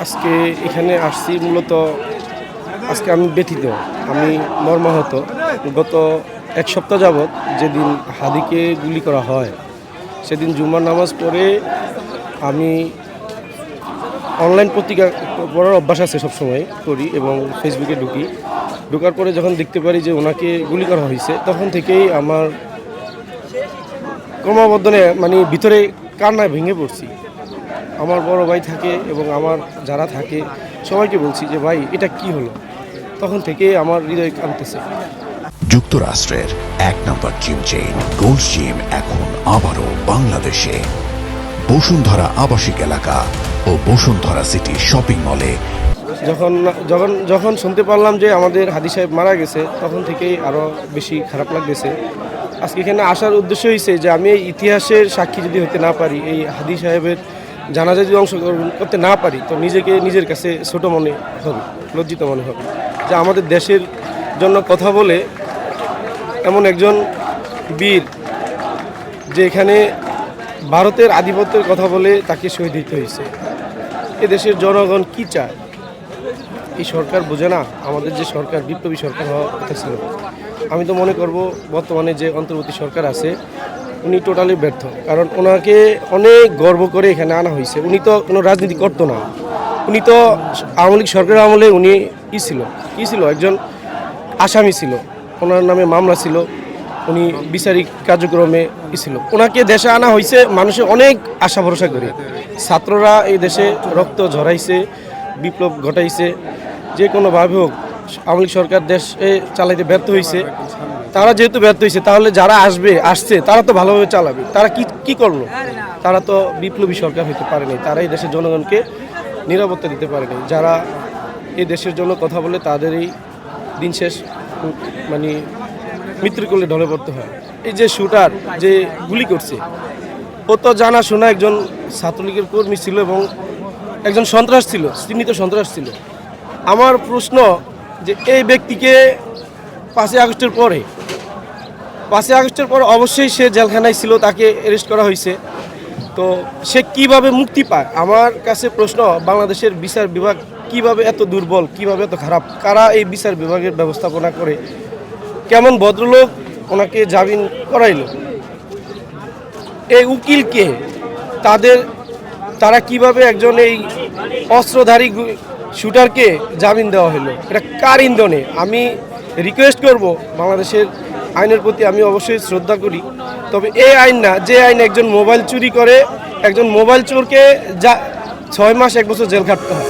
আজকে এখানে আসছি মূলত আজকে আমি ব্যথিত, আমি মর্মাহত। গত এক সপ্তাহ যাবৎ যেদিন হাদিকে গুলি করা হয় সেদিন জুমার নামাজ পড়ে আমি অনলাইন পত্রিকা পড়ার অভ্যাস আছে, সবসময় করি এবং ফেসবুকে ঢোকার পরে যখন দেখতে পারি যে ওনাকে গুলি করা হয়েছে, তখন থেকেই আমার ক্রমবর্ধনে ভিতরে কান্নায় ভেঙে পড়ছি। আমার বড় ভাই থাকে এবং আমার যারা থাকে সবাইকে বলছি যে ভাই এটা কি হলো, তখন থেকে আমার হৃদয় কাঁদতেছে। যুক্তরাষ্ট্রের এক নম্বর জিম চেইন গোল্ড জিম এখন আবারও বাংলাদেশে বসুন্ধরা আবাসিক এলাকা ও বসুন্ধরা সিটি শপিং মলে। যখন যখন যখন শুনতে পারলাম যে আমাদের হাদি সাহেব মারা গেছে, তখন থেকেই আরও বেশি খারাপ লাগতেছে। আজকে এখানে আসার উদ্দেশ্য হয়েছে যে আমি এই ইতিহাসের সাক্ষী যদি হতে না পারি, এই হাদি সাহেবের জানাজা যদি অংশগ্রহণ করতে না পারি, তো নিজের কাছে ছোট মনে হবে, লজ্জিত মনে হবে যে আমাদের দেশের জন্য কথা বলে এমন একজন বীর, যে এখানে ভারতের আধিপত্যের কথা বলে তাকে শহীদ দিতে হয়েছে। এ দেশের জনগণ কি চায় এই সরকার বোঝে না। আমাদের যে সরকার বিপ্লবী সরকার হওয়া কথা ছিল, আমি তো মনে করব বর্তমানে যে অন্তর্বর্তী সরকার আছে উনি টোটালি ব্যর্থ। কারণ ওনাকে অনেক গর্ব করে এখানে আনা হয়েছে। উনি তো কোনো রাজনীতি করতো না, উনি তো আওয়ামী লীগ সরকারের আমলে উনি কী ছিল একজন আসামি ছিল, ওনার নামে মামলা ছিল, উনি বিচারিক কার্যক্রমে ছিল। ওনাকে দেশে আনা হয়েছে মানুষের অনেক আশা ভরসা করে। ছাত্ররা এই দেশে রক্ত ঝরাইছে, বিপ্লব ঘটাইছে। যে কোনোভাবে হোক আওয়ামী লীগ সরকার দেশে চালাইতে ব্যর্থ হয়েছে। তারা যেহেতু ব্যর্থ হয়েছে, তাহলে যারা আসছে তারা তো ভালোভাবে চালাবে। তারা কি করলো? তারা তো বিপ্লবী সরকার হতে পারেনি, তারা এই দেশের জনগণকে নিরাপত্তা দিতে পারেনি। যারা এই দেশের জন্য কথা বলে তাদের এই দিন শেষ মৃত্যুর কোলে ঢলে পড়তে হয়। এই যে শুটার যে গুলি করছে, ও তো জানা শোনা একজন ছাত্রলীগের কর্মী ছিল এবং একজন সন্ত্রাস ছিল, চিহ্নিত সন্ত্রাস ছিল। আমার প্রশ্ন যে এই ব্যক্তিকে 5ই আগস্টের পর অবশ্যই সে জেলখানায় ছিল, তাকে অ্যারেস্ট করা হয়েছে। তো সে কিভাবে মুক্তি পায়? আমার কাছে প্রশ্ন, বাংলাদেশের বিচার বিভাগ কিভাবে এত দুর্বল, কিভাবে এত খারাপ? কারা এই বিচার বিভাগের ব্যবস্থাপনা করে? কেমন ভদ্রলোক ওনাকে জামিন করাইল? এই উকিলকে তারা কিভাবে একজন এই অস্ত্রধারী শুটারকে জামিন দেওয়া হলো? এটা কার ইন্ধনে? আমি রিকোয়েস্ট করব, বাংলাদেশের আইনের প্রতি আমি অবশ্যই শ্রদ্ধা করি, তবে এই আইন না যে আইন একজন মোবাইল চুরি করে, একজন মোবাইল চোরকে 6 মাস 1 বছর জেল খাটতে হয়।